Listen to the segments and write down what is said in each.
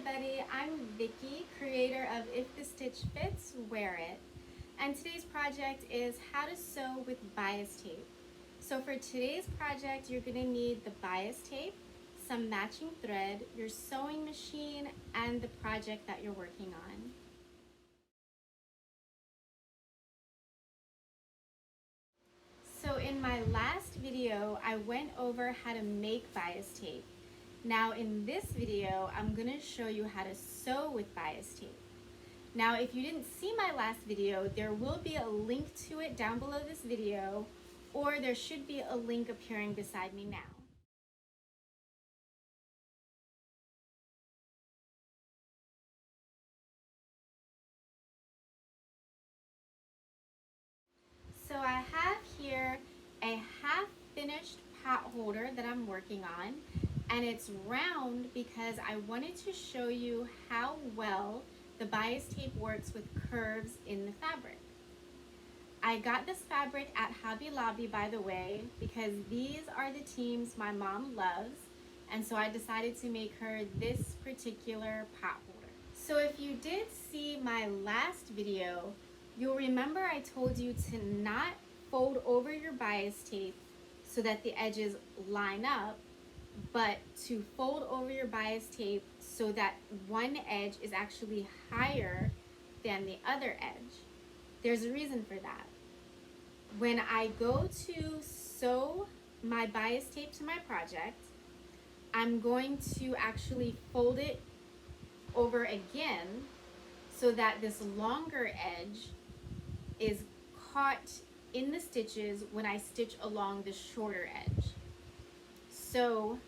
everybody, I'm Vicky, creator of If the Stitch Fits, Wear It. And today's project is how to sew with bias tape. So for today's project, you're gonna need the bias tape, some matching thread, your sewing machine, and the project that you're working on. So in my last video, I went over how to make bias tape. Now in this video, I'm gonna show you how to sew with bias tape. Now, if you didn't see my last video, there will be a link to it down below this video, or there should be a link appearing beside me now. So I have here a half finished pot holder that I'm working on, and it's round because I wanted to show you how well the bias tape works with curves in the fabric. I got this fabric at Hobby Lobby, by the way, because these are the teams my mom loves, and so I decided to make her this particular pot holder. So if you did see my last video, you'll remember I told you to not fold over your bias tape so that the edges line up, but to fold over your bias tape so that one edge is actually higher than the other edge. There's a reason for that. When I go to sew my bias tape to my project, I'm going to actually fold it over again so that this longer edge is caught in the stitches when I stitch along the shorter edge. So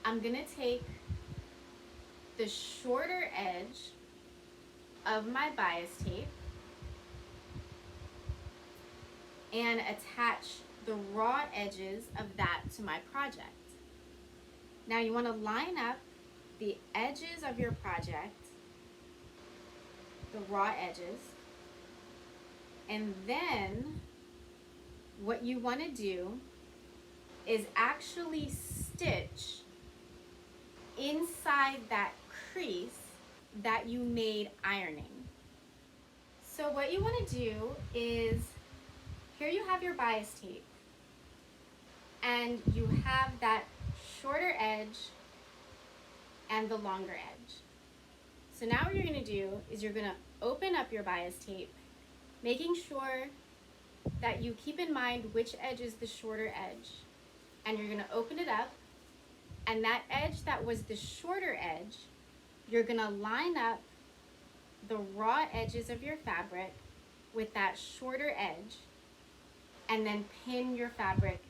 I'm gonna take the shorter edge of my bias tape and attach the raw edges of that to my project. Now you want to line up the edges of your project, the raw edges, and then what you want to do is actually stitch inside that crease that you made ironing. So what you want to do is, here you have your bias tape, and you have that shorter edge and the longer edge. So now what you're gonna do is you're gonna open up your bias tape, making sure that you keep in mind which edge is the shorter edge. And you're gonna open it up, and that edge that was the shorter edge, you're gonna line up the raw edges of your fabric with that shorter edge, and then pin your fabric,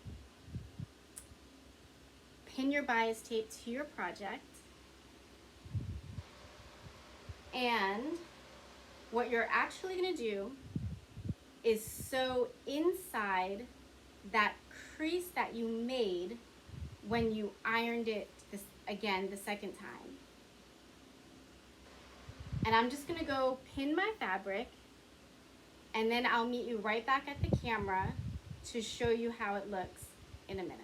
pin your bias tape to your project. And what you're actually gonna do is sew inside that crease that you made when you ironed it again the second time. And I'm just gonna go pin my fabric, and then I'll meet you right back at the camera to show you how it looks in a minute.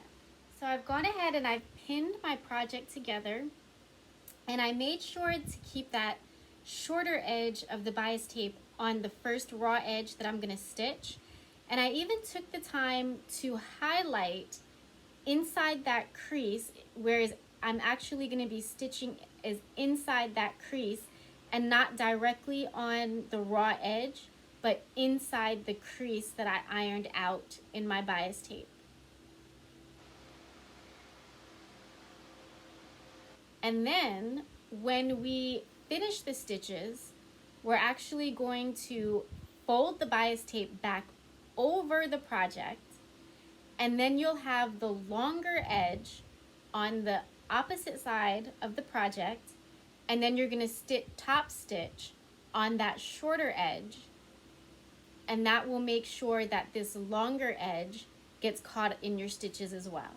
So I've gone ahead and I've pinned my project together, and I made sure to keep that shorter edge of the bias tape on the first raw edge that I'm gonna stitch. And I even took the time to highlight inside that crease, whereas I'm actually gonna be stitching is inside that crease and not directly on the raw edge, but inside the crease that I ironed out in my bias tape. And then when we finish the stitches, we're actually going to fold the bias tape back over the project, and then you'll have the longer edge on the opposite side of the project, and then you're gonna top stitch on that shorter edge, and that will make sure that this longer edge gets caught in your stitches as well.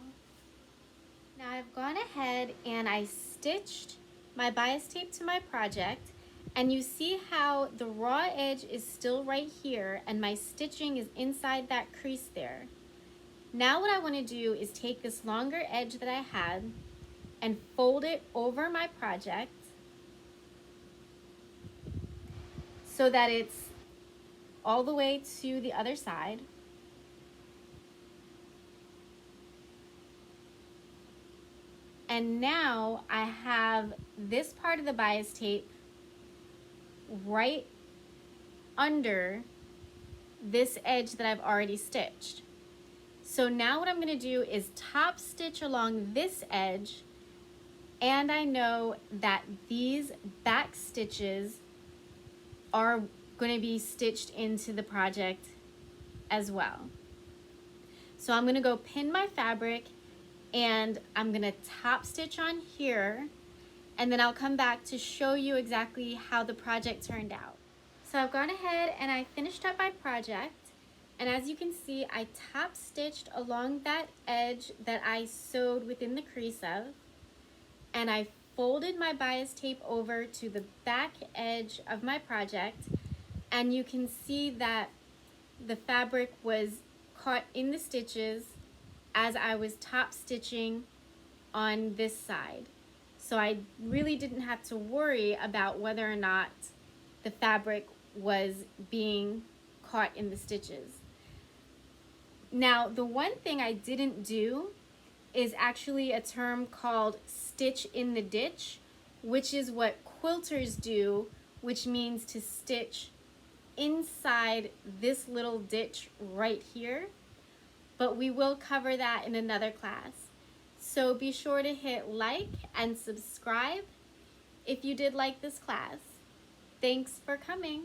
Now I've gone ahead and I stitched my bias tape to my project, and you see how the raw edge is still right here and my stitching is inside that crease there. Now what I want to do is take this longer edge that I had and fold it over my project so that it's all the way to the other side. And now I have this part of the bias tape right under this edge that I've already stitched. So now what I'm going to do is top stitch along this edge, and I know that these back stitches are going to be stitched into the project as well. So I'm going to go pin my fabric, and I'm going to top stitch on here, and then I'll come back to show you exactly how the project turned out. So I've gone ahead and I finished up my project, and as you can see, I top stitched along that edge that I sewed within the crease of, and I folded my bias tape over to the back edge of my project, and you can see that the fabric was caught in the stitches as I was top stitching on this side. So I really didn't have to worry about whether or not the fabric was being caught in the stitches. Now, the one thing I didn't do is actually a term called stitch in the ditch, which is what quilters do, which means to stitch inside this little ditch right here. But we will cover that in another class. So be sure to hit like and subscribe if you did like this class. Thanks for coming.